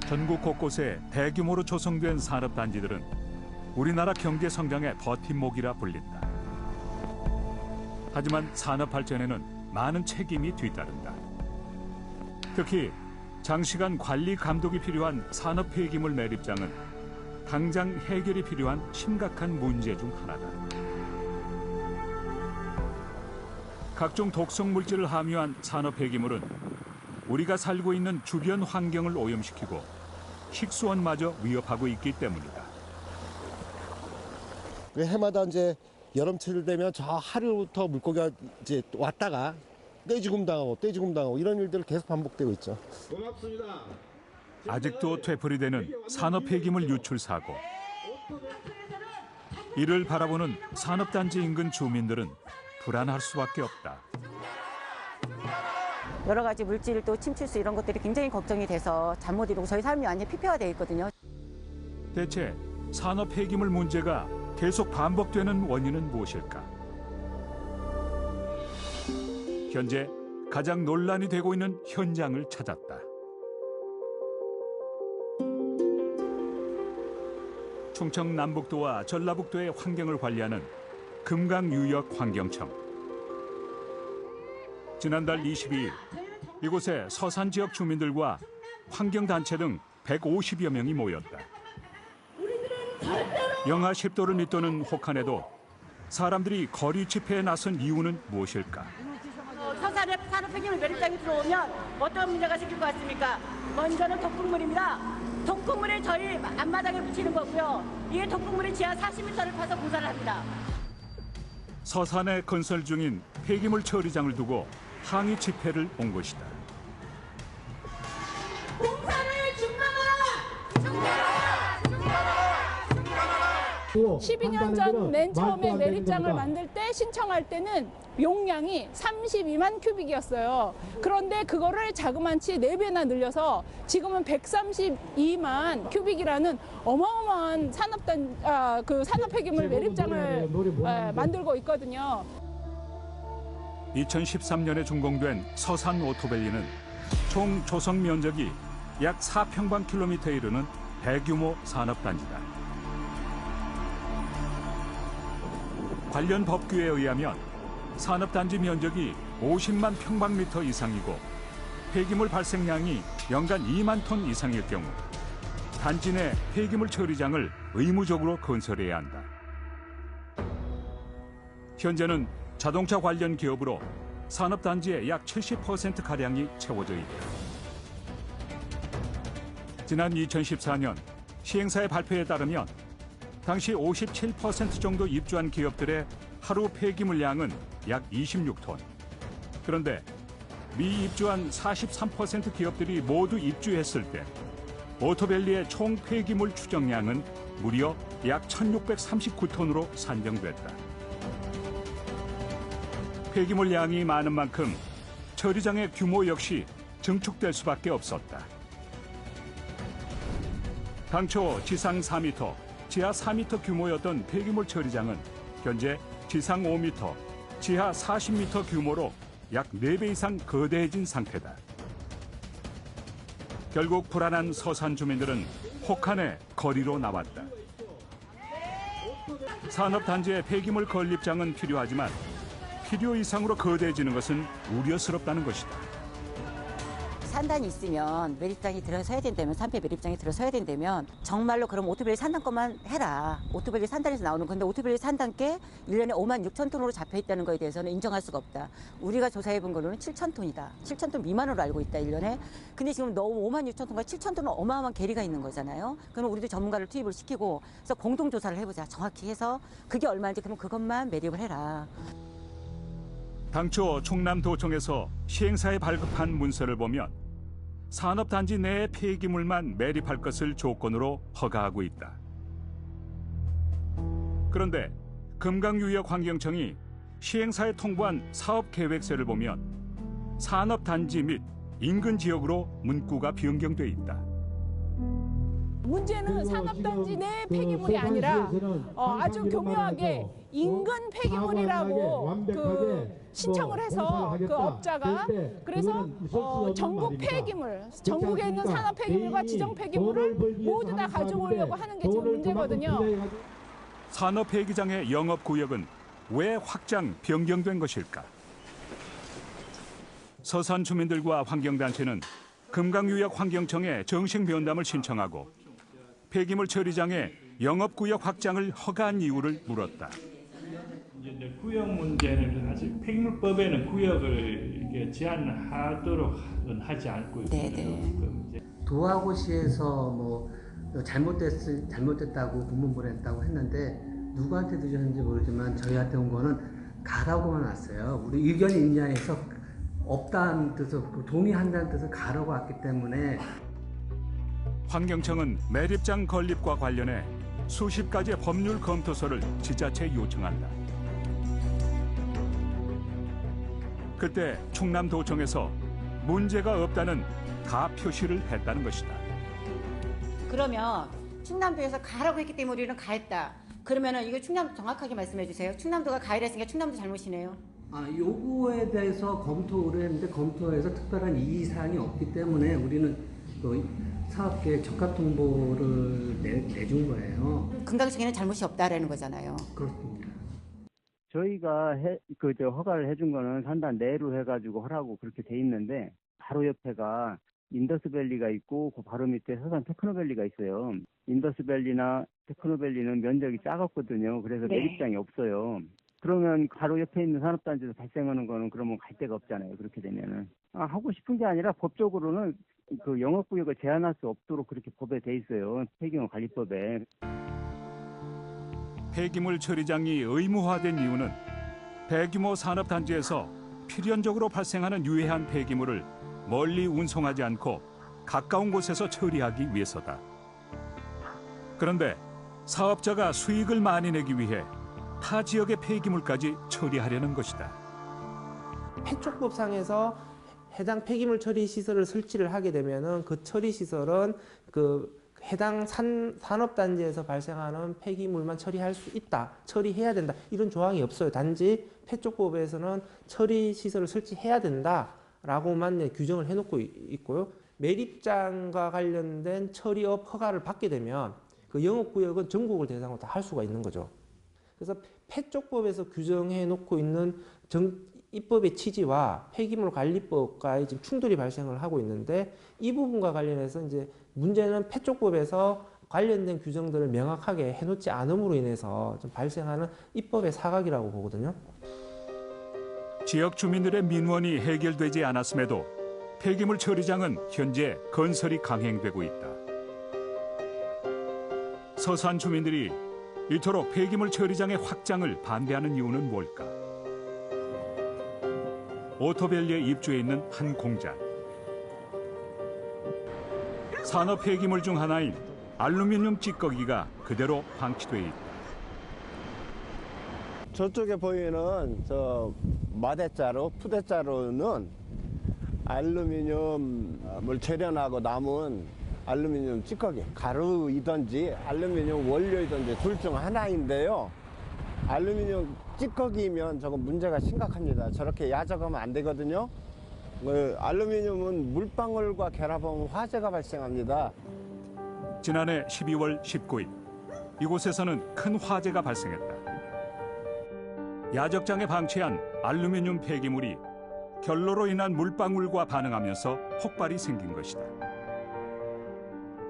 전국 곳곳에 대규모로 조성된 산업단지들은 우리나라 경제 성장의 버팀목이라 불린다. 하지만 산업 발전에는 많은 책임이 뒤따른다. 특히 장시간 관리 감독이 필요한 산업 폐기물 매립장은 당장 해결이 필요한 심각한 문제 중 하나다. 각종 독성 물질을 함유한 산업 폐기물은 우리가 살고 있는 주변 환경을 오염시키고 식수원마저 위협하고 있기 때문이다. 해마다 이제 여름철 되면 저 하류부터 물고기가 이제 왔다가 떼죽음 당하고 이런 일들이 계속 반복되고 있죠. 고맙습니다. 아직도 되풀이되는 산업 폐기물 유출 사고. 이를 바라보는 산업단지 인근 주민들은 불안할 수밖에 없다. 여러 가지 물질 또 침출수 이런 것들이 굉장히 걱정이 돼서 잠 못 이루고 저희 삶이 완전히 피폐화되어 있거든요. 대체 산업 폐기물 문제가 계속 반복되는 원인은 무엇일까? 현재 가장 논란이 되고 있는 현장을 찾았다. 충청 남북도와 전라북도의 환경을 관리하는 금강유역환경청. 지난달 22일 이곳에 서산 지역 주민들과 환경단체 등 150여 명이 모였다. 영하 10도를 밑도는 혹한에도 사람들이 거리 집회에 나선 이유는 무엇일까? 서산에 산업 폐기물 매립장이 들어오면 어떤 문제가 생길 것 같습니까? 먼저는 독극물입니다. 독극물을 저희 앞마당에 붙이는 거고요. 이에 독극물이 지하 40m를 파서 공사를 합니다. 서산에 건설 중인 폐기물 처리장을 두고 항의 집회를 온 것이다. 공사를 중단하라! 12년 전 맨 처음에 매립장을 만들 때 신청할 때는 용량이 32만 큐빅이었어요. 그런데 그거를 자그만치 4배나 늘려서 지금은 132만 큐빅이라는 어마어마한 산업 폐기물 매립장을 만들고 있거든요. 2013년에 준공된 서산 오토밸리는 총 조성 면적이 약 4평방킬로미터에 이르는 대규모 산업단지다. 관련 법규에 의하면 산업단지 면적이 50만 평방미터 이상이고 폐기물 발생량이 연간 2만 톤 이상일 경우 단지 내 폐기물 처리장을 의무적으로 건설해야 한다. 현재는 자동차 관련 기업으로 산업단지의 약 70%가량이 채워져 있다. 지난 2014년 시행사의 발표에 따르면 당시 57% 정도 입주한 기업들의 하루 폐기물량은 약 26톤. 그런데 미입주한 43% 기업들이 모두 입주했을 때 오토밸리의 총 폐기물 추정량은 무려 약 1639톤으로 산정됐다. 폐기물량이 많은 만큼 처리장의 규모 역시 증축될 수밖에 없었다. 당초 지상 4m, 지하 4m 규모였던 폐기물 처리장은 현재 지상 5m, 지하 40m 규모로 약 4배 이상 거대해진 상태다. 결국 불안한 서산 주민들은 혹한의 거리로 나왔다. 산업단지의 폐기물 건립장은 필요하지만 필요 이상으로 거대해지는 것은 우려스럽다는 것이다. 산단이 있으면 매립장이 들어서야 된다면, 산폐 매립장이 들어서야 된다면 정말로 그럼 오토밸리 산단 것만 해라. 오토밸리 산단에서 나오는 건데 오토밸리 산단께 1년에 5만 6천 톤으로 잡혀있다는 거에 대해서는 인정할 수가 없다. 우리가 조사해 본 거로는 7천 톤이다. 7천 톤 미만으로 알고 있다, 1년에. 근데 지금 너무 5만 6천 톤과 7천 톤은 어마어마한 괴리가 있는 거잖아요. 그러면 우리도 전문가를 투입을 시키고 그래서 공동조사를 해보자. 정확히 해서 그게 얼마인지 그럼 그것만 매립을 해라. 당초 충남도청에서 시행사에 발급한 문서를 보면 산업단지 내의 폐기물만 매립할 것을 조건으로 허가하고 있다. 그런데 금강유역환경청이 시행사에 통보한 사업계획서를 보면 산업단지 및 인근 지역으로 문구가 변경돼 있다. 문제는 산업단지 내 폐기물이 아니라 아주 교묘하게 인근 폐기물이라고 신청을 해서 그 업자가 그래서 전국 폐기물, 전국에 있는 산업 폐기물과 지정 폐기물을 모두 다 가져오려고 하는 게 지금 문제거든요. 산업 폐기장의 영업 구역은 왜 확장 변경된 것일까? 서산 주민들과 환경단체는 금강유역 환경청에 정식 면담을 신청하고 폐기물 처리장의 영업구역 확장을 허가한 이유를 물었다. 이제 구역 문제는 아직 폐기물법에는 구역을 이렇게 제한하도록은 하지 않고 있거든요. 도하고시에서 뭐 잘못됐다고 공문 보냈다고 했는데 누구한테 드렸는지 모르지만 저희한테 온 거는 가라고만 왔어요. 우리 의견이 있냐 해서 없다는 뜻을 동의한다는 뜻을 가라고 왔기 때문에. 환경청은 매립장 건립과 관련해 수십 가지의 법률 검토서를 지자체에 요청한다. 그때 충남도청에서 문제가 없다는 가 표시를 했다는 것이다. 그러면 충남도에서 가라고 했기 때문에 우리는 가했다. 그러면은 이거 충남도 정확하게 말씀해 주세요. 충남도가 가해를 했으니까 충남도 잘못이네요. 요구에 대해서 검토를 했는데 검토에서 특별한 이의사항이 없기 때문에 우리는 사업계획 적합 통보를 내준 거예요. 금강청에는 잘못이 없다라는 거잖아요. 그렇습니다. 저희가 허가를 해준 거는 산단 내로 해가지고 하라고 그렇게 돼 있는데 바로 옆에가 인더스밸리가 있고 그 바로 밑에 서산 테크노밸리가 있어요. 인더스밸리나 테크노밸리는 면적이 작았거든요. 그래서 매립장이 없어요. 그러면 바로 옆에 있는 산업단지에서 발생하는 거는 그러면 갈 데가 없잖아요. 그렇게 되면은 하고 싶은 게 아니라 법적으로는 그 영업구역을 제한할 수 없도록 그렇게 법에 돼 있어요. 폐기물 관리법에. 폐기물 처리장이 의무화된 이유는 대규모 산업단지에서 필연적으로 발생하는 유해한 폐기물을 멀리 운송하지 않고 가까운 곳에서 처리하기 위해서다. 그런데 사업자가 수익을 많이 내기 위해 타 지역의 폐기물까지 처리하려는 것이다. 폐촉법상에서 해당 폐기물 처리 시설을 설치를 하게 되면은 그 처리 시설은 그 해당 산업단지에서 발생하는 폐기물만 처리할 수 있다, 처리해야 된다 이런 조항이 없어요. 단지 폐촉법에서는 처리 시설을 설치해야 된다라고만 규정을 해놓고 있고요. 매립장과 관련된 처리업 허가를 받게 되면 그 영업구역은 전국을 대상으로 다 할 수가 있는 거죠. 그래서 폐촉법에서 규정해 놓고 있는 입법의 취지와 폐기물관리법과의 지금 충돌이 발생을 하고 있는데 이 부분과 관련해서 이제 문제는 폐촉법에서 관련된 규정들을 명확하게 해놓지 않음으로 인해서 좀 발생하는 입법의 사각이라고 보거든요. 지역 주민들의 민원이 해결되지 않았음에도 폐기물 처리장은 현재 건설이 강행되고 있다. 서산 주민들이 이토록 폐기물 처리장의 확장을 반대하는 이유는 뭘까? 오토밸리에 입주해 있는 한 공장. 산업 폐기물 중 하나인 알루미늄 찌꺼기가 그대로 방치돼 있다. 저쪽에 보이는 저 마대자루, 푸대자루는 알루미늄을 재련하고 남은 알루미늄 찌꺼기, 가루이든지 알루미늄 원료이든지 둘 중 하나인데요. 알루미늄 찌꺼기면 저건 문제가 심각합니다. 저렇게 야적하면 안 되거든요. 알루미늄은 물방울과 결합하면 화재가 발생합니다. 지난해 12월 19일 이곳에서는 큰 화재가 발생했다. 야적장에 방치한 알루미늄 폐기물이 결로로 인한 물방울과 반응하면서 폭발이 생긴 것이다.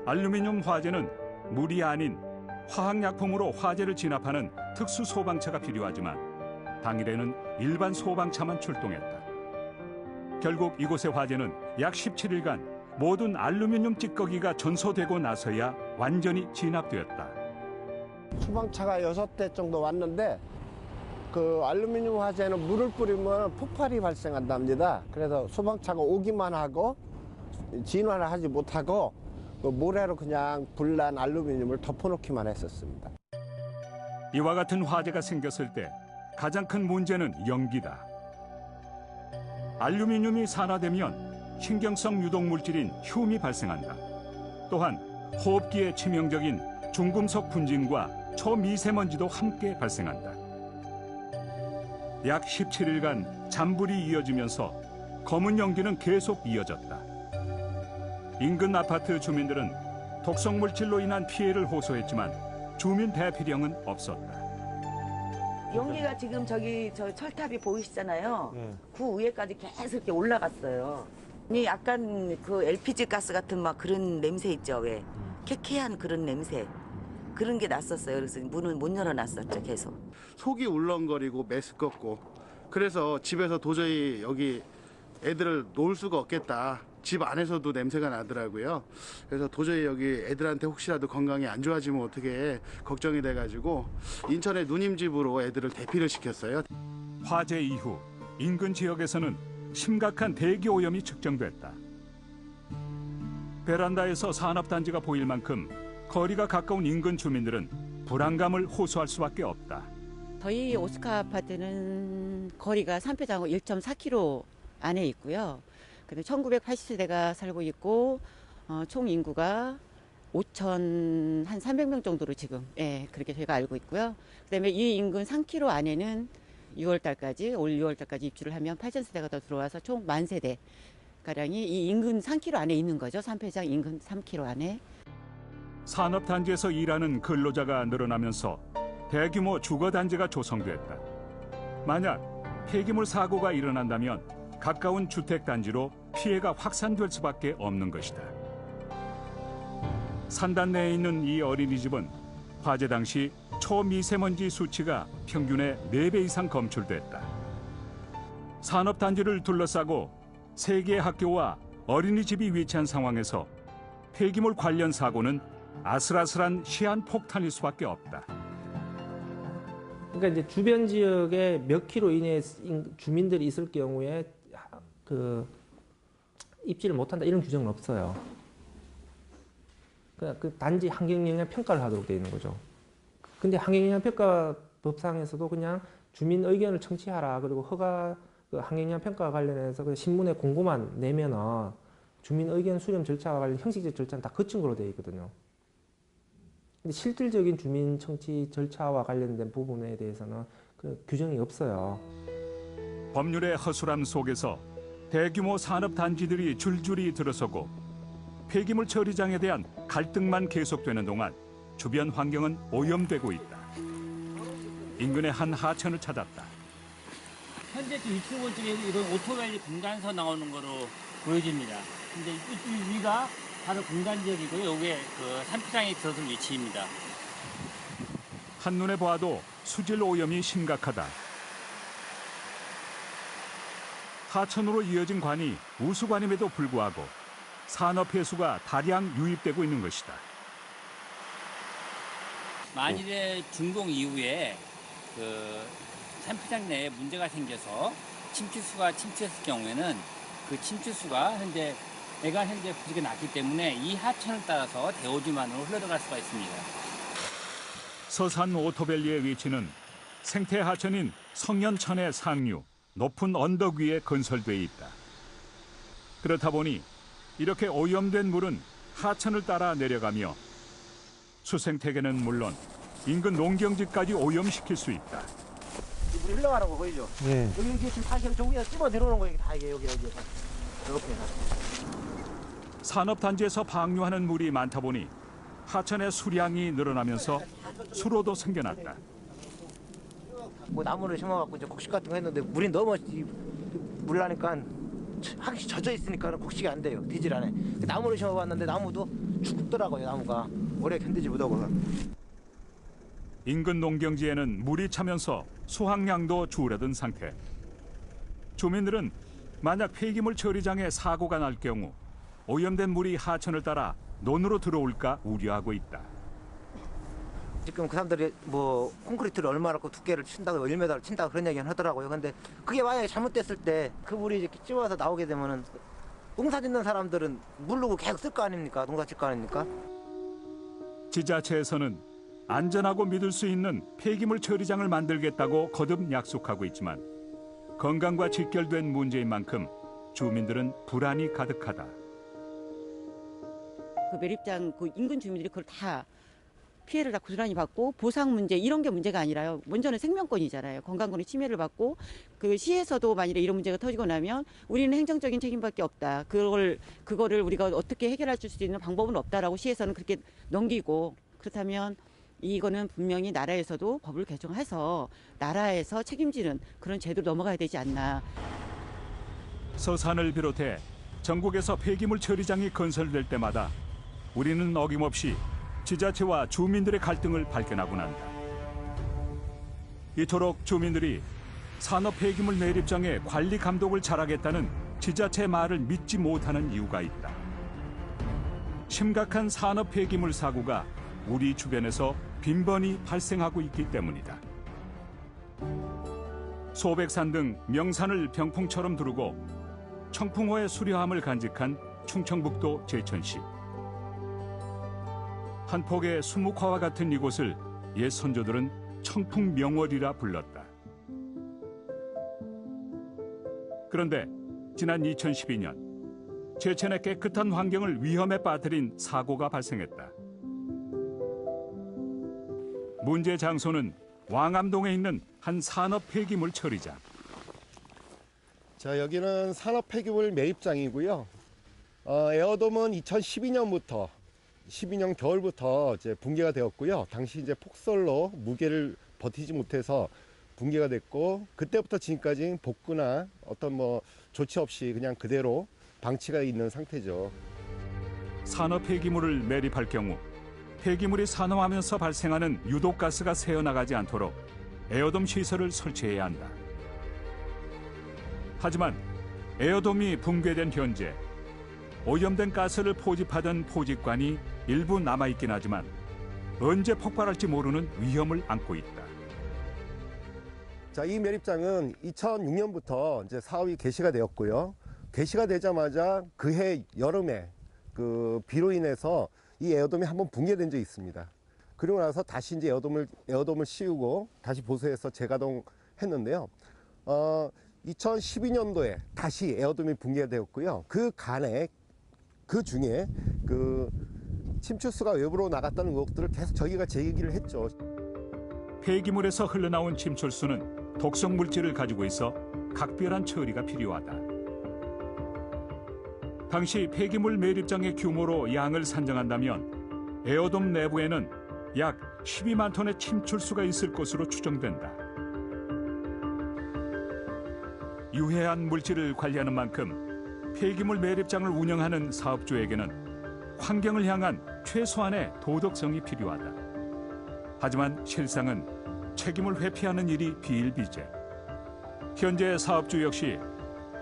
알루미늄 화재는 물이 아닌 화학약품으로 화재를 진압하는 특수 소방차가 필요하지만 당일에는 일반 소방차만 출동했다. 결국 이곳의 화재는 약 17일간 모든 알루미늄 찌꺼기가 전소되고 나서야 완전히 진압되었다. 소방차가 6대 정도 왔는데 그 알루미늄 화재는 물을 뿌리면 폭발이 발생한답니다. 그래서 소방차가 오기만 하고 진화를 하지 못하고 그 모래로 그냥 불난 알루미늄을 덮어놓기만 했었습니다. 이와 같은 화재가 생겼을 때 가장 큰 문제는 연기다. 알루미늄이 산화되면 신경성 유독물질인 흉이 발생한다. 또한 호흡기에 치명적인 중금속 분진과 초미세먼지도 함께 발생한다. 약 17일간 잔불이 이어지면서 검은 연기는 계속 이어졌다. 인근 아파트 주민들은 독성 물질로 인한 피해를 호소했지만 주민 대피령은 없었다. 연기가 지금 저기 저 철탑이 보이시잖아요. 그 위에까지 계속 이렇게 올라갔어요. 이 약간 그 LPG 가스 같은 막 그런 냄새 있죠, 왜? 쾌쾌한 그런 냄새. 그런 게 났었어요. 그래서 문을 못 열어놨었죠, 계속. 속이 울렁거리고 메스껍고 그래서 집에서 도저히 여기 애들을 놓을 수가 없겠다. 집 안에서도 냄새가 나더라고요. 그래서 도저히 여기 애들한테 혹시라도 건강이 안 좋아지면 어떻게 걱정이 돼가지고 인천의 누님 집으로 애들을 대피를 시켰어요. 화재 이후 인근 지역에서는 심각한 대기 오염이 측정됐다. 베란다에서 산업단지가 보일 만큼 거리가 가까운 인근 주민들은 불안감을 호소할 수밖에 없다. 저희 오스카 아파트는 거리가 산패장하고 1.4km 안에 있고요. 근데 1980세대가 살고 있고 총 인구가 5,300명 정도로 지금 그렇게 저희가 알고 있고요. 그다음에 이 인근 3km 안에는 6월달까지 올 6월달까지 입주를 하면 8,000세대가 더 들어와서 총 10,000세대 가량이 이 인근 3km 안에 있는 거죠. 산패장 인근 3km 안에. 산업단지에서 일하는 근로자가 늘어나면서 대규모 주거단지가 조성됐다. 만약 폐기물 사고가 일어난다면 가까운 주택단지로 피해가 확산될 수밖에 없는 것이다. 산단 내에 있는 이 어린이집은 화재 당시 초미세먼지 수치가 평균의 4배 이상 검출됐다. 산업단지를 둘러싸고 3개의 학교와 어린이집이 위치한 상황에서 폐기물 관련 사고는 아슬아슬한 시한폭탄일 수밖에 없다. 그러니까 이제 주변 지역에 몇 킬로 이내에 주민들이 있을 경우에 그 입지를 못한다 이런 규정은 없어요. 그 단지 환경영향 평가를 하도록 되어 있는 거죠. 근데 환경영향 평가 법상에서도 그냥 주민 의견을 청취하라 그리고 허가 그 환경영향 평가 관련해서 그 신문에 공고만 내면은 주민 의견 수렴 절차와 관련 형식적 절차는 다 거친 거로 되어 있거든요. 근데 실질적인 주민 청취 절차와 관련된 부분에 대해서는 그 규정이 없어요. 법률의 허술함 속에서 대규모 산업단지들이 줄줄이 들어서고 폐기물 처리장에 대한 갈등만 계속되는 동안 주변 환경은 오염되고 있다. 인근의 한 하천을 찾았다. 현재 유튜브 볼 쪽에 이건 오토밸리 공단서 나오는 거로 보여집니다. 근데 이 위가 바로 공단 지역이고요. 여기에 그 산피장이 들어선 위치입니다. 한눈에 봐도 수질 오염이 심각하다. 하천으로 이어진 관이 우수관임에도 불구하고 산업폐수가 다량 유입되고 있는 것이다. 만일에 준공 이후에 그 산피장 내에 문제가 생겨서 침투수가 침투했을 경우에는 그 침투수가 현재 부지가 났기 때문에 이 하천을 따라서 대오지만으로 흘러들어갈 수가 있습니다. 서산 오토밸리의 위치는 생태 하천인 성연천의 상류 높은 언덕 위에 건설돼 있다. 그렇다 보니 이렇게 오염된 물은 하천을 따라 내려가며 수생태계는 물론 인근 농경지까지 오염시킬 수 있다. 물이 흘러가는 거 보이죠? 네. 여기 지금 다 저기에 씹어 들어오는 거예요. 다 이게 여기 이렇게. 산업단지에서 방류하는 물이 많다 보니 하천의 수량이 늘어나면서 수로도 생겨났다. 뭐 나무를 심어갖고 이제 곡식 같은 거 했는데 물이 너무 물 나니까 확실히 젖어 있으니까 곡식이 안 돼요. 되질 않아요. 나무를 심어봤는데 나무도 죽더라고요. 나무가 오래 견디지 못하고. 인근 농경지에는 물이 차면서 수확량도 줄어든 상태. 주민들은 만약 폐기물 처리장에 사고가 날 경우 오염된 물이 하천을 따라 논으로 들어올까 우려하고 있다. 지금 그 사람들이 뭐 콘크리트를 얼마나 두께를 친다고 1m를 친다고 그런 얘기는 하더라고요. 근데 그게 만약에 잘못됐을 때 그 물이 이렇게 찌워서 나오게 되면은 농사 짓는 사람들은 물로 계속 쓸 거 아닙니까? 농사 짓 거 아닙니까? 지자체에서는 안전하고 믿을 수 있는 폐기물 처리장을 만들겠다고 거듭 약속하고 있지만 건강과 직결된 문제인 만큼 주민들은 불안이 가득하다. 그 매립장 그 인근 주민들이 그걸 다 피해를 다 고스란히 받고 보상 문제 이런 게 문제가 아니라요. 먼저는 생명권이잖아요. 건강권의 침해를 받고 그 시에서도 만일에 이런 문제가 터지고 나면 우리는 행정적인 책임밖에 없다. 그거를 우리가 어떻게 해결할 수 있는 방법은 없다라고 시에서는 그렇게 넘기고 그렇다면 이거는 분명히 나라에서도 법을 개정해서 나라에서 책임지는 그런 제도로 넘어가야 되지 않나. 서산을 비롯해 전국에서 폐기물 처리장이 건설될 때마다 우리는 어김없이 지자체와 주민들의 갈등을 발견하곤 한다. 이토록 주민들이 산업 폐기물 매립장의 관리 감독을 잘하겠다는 지자체의 말을 믿지 못하는 이유가 있다. 심각한 산업 폐기물 사고가 우리 주변에서 빈번히 발생하고 있기 때문이다. 소백산 등 명산을 병풍처럼 두르고 청풍호의 수려함을 간직한 충청북도 제천시. 한 폭의 수묵화와 같은 이곳을 옛 선조들은 청풍명월이라 불렀다. 그런데 지난 2012년 제천의 깨끗한 환경을 위험에 빠뜨린 사고가 발생했다. 문제 장소는 왕암동에 있는 한 산업 폐기물 처리장. 자, 여기는 산업 폐기물 매입장이고요. 에어돔은 2012년부터 12년 겨울부터 이제 붕괴가 되었고요. 당시 이제 폭설로 무게를 버티지 못해서 붕괴가 됐고 그때부터 지금까지 복구나 어떤 뭐 조치 없이 그냥 그대로 방치가 있는 상태죠. 산업 폐기물을 매립할 경우 폐기물이 산화하면서 발생하는 유독가스가 새어나가지 않도록 에어돔 시설을 설치해야 한다. 하지만 에어돔이 붕괴된 현재 오염된 가스를 포집하던 포집관이 일부 남아있긴 하지만 언제 폭발할지 모르는 위험을 안고 있다. 자, 이 매립장은 2006년부터 이제 사업이 개시가 되었고요. 개시가 되자마자 그해 여름에 그 비로 인해서 이 에어돔이 한번 붕괴된 적이 있습니다. 그리고 나서 다시 이제 에어돔을 씌우고 다시 보수해서 재가동했는데요. 2012년도에 다시 에어돔이 붕괴되었고요. 그 중에 그 침출수가 외부로 나갔다는 의혹들을 계속 저희가 제기를 했죠. 폐기물에서 흘러나온 침출수는 독성 물질을 가지고 있어 각별한 처리가 필요하다. 당시 폐기물 매립장의 규모로 양을 산정한다면 에어돔 내부에는 약 12만 톤의 침출수가 있을 것으로 추정된다. 유해한 물질을 관리하는 만큼 폐기물 매립장을 운영하는 사업주에게는 환경을 향한 최소한의 도덕성이 필요하다. 하지만 실상은 책임을 회피하는 일이 비일비재. 현재 사업주 역시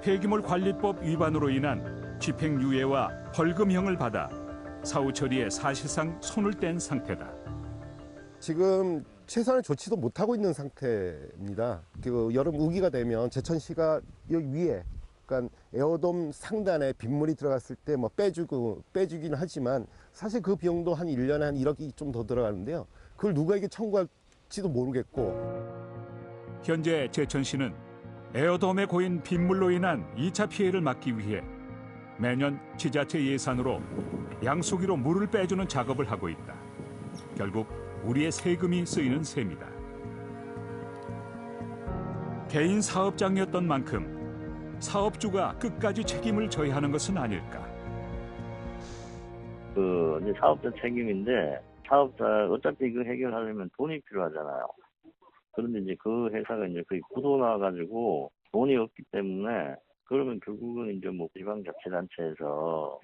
폐기물 관리법 위반으로 인한 집행유예와 벌금형을 받아 사후 처리에 사실상 손을 뗀 상태다. 지금 최소한의 조치도 못하고 있는 상태입니다. 그 여름 우기가 되면 제천시가 여기 위에 그러니까 에어돔 상단에 빗물이 들어갔을 때 뭐 빼주기는 하지만 사실 그 비용도 한 1년에 한 1억이 좀 더 들어가는데요. 그걸 누구에게 청구할지도 모르겠고. 현재 제천시는 에어돔에 고인 빗물로 인한 2차 피해를 막기 위해 매년 지자체 예산으로 양수기로 물을 빼주는 작업을 하고 있다. 결국 우리의 세금이 쓰이는 셈이다. 개인 사업장이었던 만큼 사업주가 끝까지 책임을 져야 하는 것은 아닐까. 이제 사업자 책임인데 사업자 어차피 이거 해결하려면 돈이 필요하잖아요. 그런데 이제 그 회사가 이제 거의 부도나가지고 돈이 없기 때문에 그러면 결국은 이제 뭐 지방자치단체에서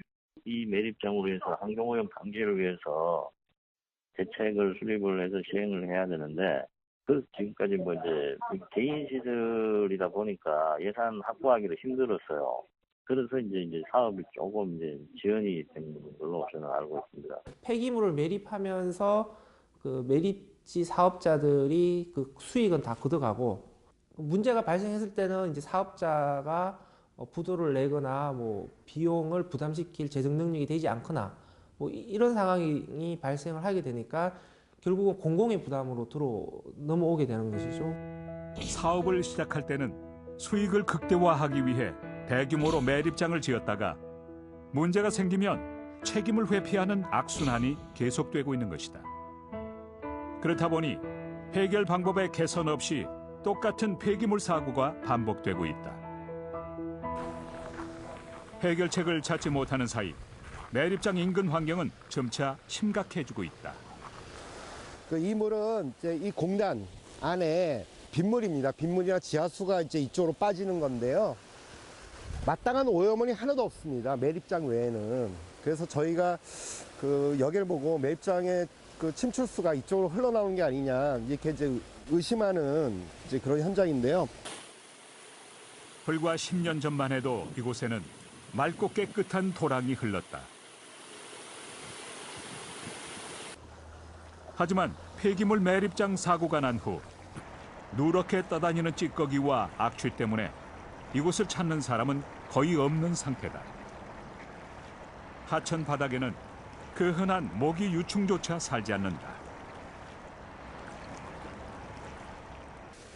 이 매립장으로 해서 환경오염 방지를 위해서 대책을 수립을 해서 시행을 해야 되는데 그래서 지금까지 뭐 이제 개인 시설이다 보니까 예산 확보하기도 힘들었어요. 그래서 이제 사업이 조금 이제 지연이 된 걸로 저는 알고 있습니다. 폐기물을 매립하면서 그 매립지 사업자들이 그 수익은 다 걷어가고 문제가 발생했을 때는 이제 사업자가 부도를 내거나 뭐 비용을 부담시킬 재정 능력이 되지 않거나 뭐 이런 상황이 발생을 하게 되니까 결국은 공공의 부담으로 넘어오게 되는 것이죠. 사업을 시작할 때는 수익을 극대화하기 위해 대규모로 매립장을 지었다가 문제가 생기면 책임을 회피하는 악순환이 계속되고 있는 것이다. 그렇다 보니 해결 방법의 개선 없이 똑같은 폐기물 사고가 반복되고 있다. 해결책을 찾지 못하는 사이 매립장 인근 환경은 점차 심각해지고 있다. 이 물은 이제 이 공단 안에 빗물입니다. 빗물이나 지하수가 이제 이쪽으로 빠지는 건데요. 마땅한 오염원이 하나도 없습니다. 매립장 외에는. 그래서 저희가 그 여기를 보고 매립장의 그 침출수가 이쪽으로 흘러나오는 게 아니냐 이렇게 이제 의심하는 이제 그런 현장인데요. 불과 10년 전만 해도 이곳에는 맑고 깨끗한 도랑이 흘렀다. 하지만 폐기물 매립장 사고가 난 후 누렇게 떠다니는 찌꺼기와 악취 때문에 이곳을 찾는 사람은 거의 없는 상태다. 하천 바닥에는 그 흔한 모기 유충조차 살지 않는다.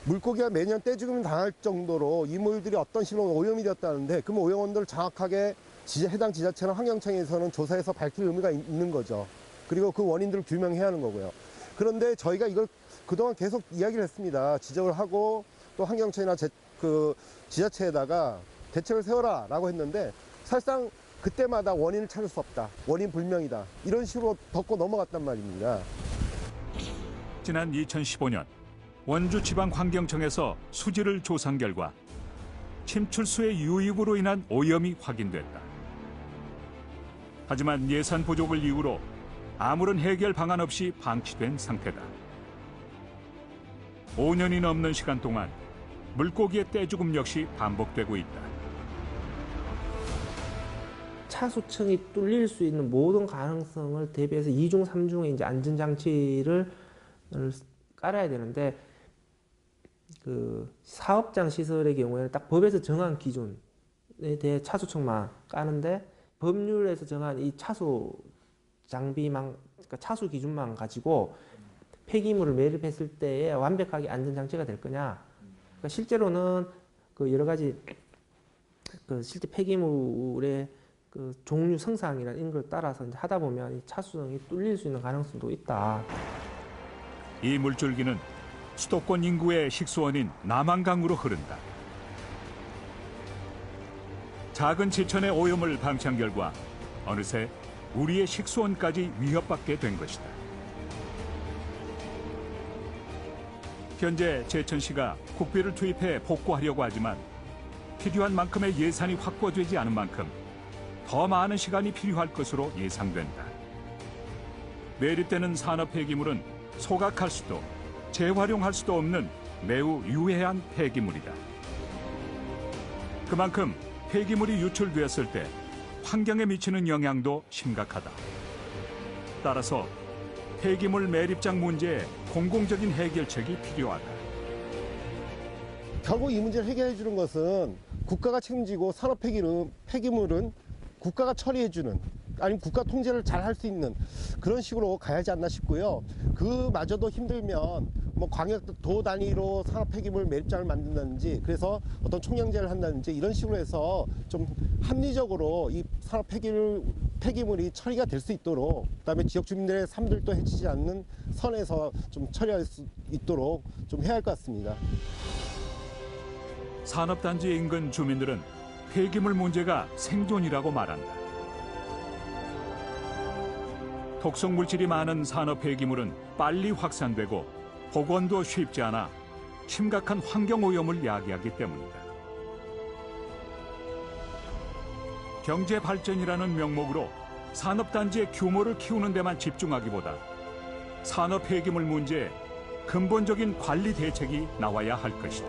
물고기가 매년 떼죽음 당할 정도로 이 물들이 어떤 식으로 오염이 되었다는데 그럼 오염원들을 정확하게 해당 지자체나 환경청에서는 조사해서 밝힐 의무가 있는 거죠. 그리고 그 원인들을 규명해야 하는 거고요. 그런데 저희가 이걸 그동안 계속 이야기를 했습니다. 지적을 하고 또 환경청이나 지자체에다가 대책을 세워라라고 했는데 사실상 그때마다 원인을 찾을 수 없다. 원인 불명이다. 이런 식으로 덮고 넘어갔단 말입니다. 지난 2015년 원주지방환경청에서 수지를 조사한 결과 침출수의 유입으로 인한 오염이 확인됐다. 하지만 예산 부족을 이유로 아무런 해결 방안 없이 방치된 상태다. 5년이 넘는 시간 동안 물고기의 떼죽음 역시 반복되고 있다. 차수층이 뚫릴 수 있는 모든 가능성을 대비해서 2중, 3중의 이제 안전장치를 깔아야 되는데 그 사업장 시설의 경우에는 딱 법에서 정한 기준에 대해 차수층만 까는데 법률에서 정한 이 차수 장비만, 그러니까 차수 기준만 가지고 폐기물을 매립했을 때에 완벽하게 안전장치가 될 거냐. 그러니까 실제로는 그 여러 가지 그 실제 폐기물의 그 종류 성상이나 이런 걸 따라서 이제 하다 보면 이 차수층이 뚫릴 수 있는 가능성도 있다. 이 물줄기는 수도권 인구의 식수원인 남한강으로 흐른다. 작은 지천의 오염을 방치한 결과 어느새 우리의 식수원까지 위협받게 된 것이다. 현재 제천시가 국비를 투입해 복구하려고 하지만 필요한 만큼의 예산이 확보되지 않은 만큼 더 많은 시간이 필요할 것으로 예상된다. 매립되는 산업 폐기물은 소각할 수도 재활용할 수도 없는 매우 유해한 폐기물이다. 그만큼 폐기물이 유출되었을 때 환경에 미치는 영향도 심각하다. 따라서 폐기물 매립장 문제에 공공적인 해결책이 필요하다. 결국 이 문제를 해결해 주는 것은 국가가 책임지고 산업 폐기물은 국가가 처리해 주는 아니면 국가 통제를 잘 할 수 있는 그런 식으로 가야지 않나 싶고요. 그마저도 힘들면 뭐 광역도 단위로 산업 폐기물 매립장을 만든다든지 그래서 어떤 총량제를 한다든지 이런 식으로 해서 좀 합리적으로 이 산업 폐기물이 처리가 될 수 있도록 그다음에 지역 주민들의 삶들도 해치지 않는 선에서 좀 처리할 수 있도록 좀 해야 할 것 같습니다. 산업단지 인근 주민들은 폐기물 문제가 생존이라고 말한다. 독성 물질이 많은 산업 폐기물은 빨리 확산되고 복원도 쉽지 않아 심각한 환경 오염을 야기하기 때문이다. 경제 발전이라는 명목으로 산업단지의 규모를 키우는 데만 집중하기보다 산업 폐기물 문제에 근본적인 관리 대책이 나와야 할 것이다.